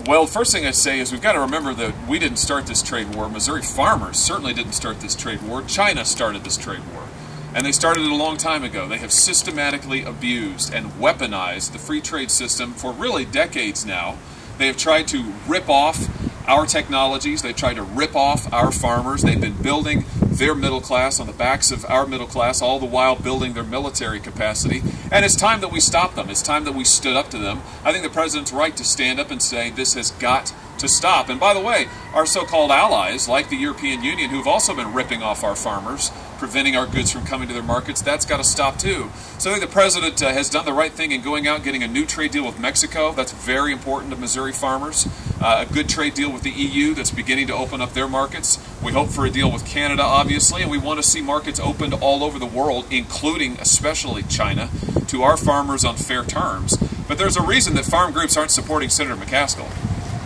Well, first thing I say is we've got to remember that we didn't start this trade war. Missouri farmers certainly didn't start this trade war. China started this trade war. And they started it a long time ago. They have systematically abused and weaponized the free trade system for really decades now. They have tried to rip off our technologies. They've tried to rip off our farmers. They've been building their middle class on the backs of our middle class, all the while building their military capacity. And it's time that we stop them. It's time that we stood up to them. I think the president's right to stand up and say this has got to stop. And by the way, our so-called allies, like the European Union, who've also been ripping off our farmers, preventing our goods from coming to their markets, that's got to stop too. So I think the president has done the right thing in going out and getting a new trade deal with Mexico. That's very important to Missouri farmers. A good trade deal with the EU that's beginning to open up their markets. We hope for a deal with Canada, obviously, and we want to see markets opened all over the world, including especially China, to our farmers on fair terms. But there's a reason that farm groups aren't supporting Senator McCaskill.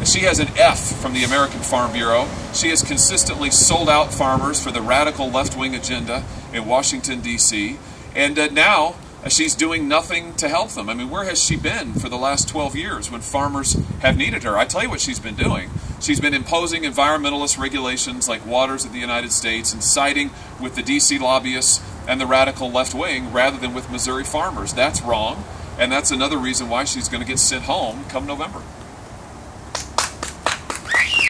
She has an F from the American Farm Bureau. She has consistently sold out farmers for the radical left-wing agenda in Washington, D.C. And now she's doing nothing to help them. I mean, where has she been for the last 12 years when farmers have needed her? I tell you what she's been doing. She's been imposing environmentalist regulations like Waters of the United States and siding with the D.C. lobbyists and the radical left-wing rather than with Missouri farmers. That's wrong, and that's another reason why she's going to get sent home come November.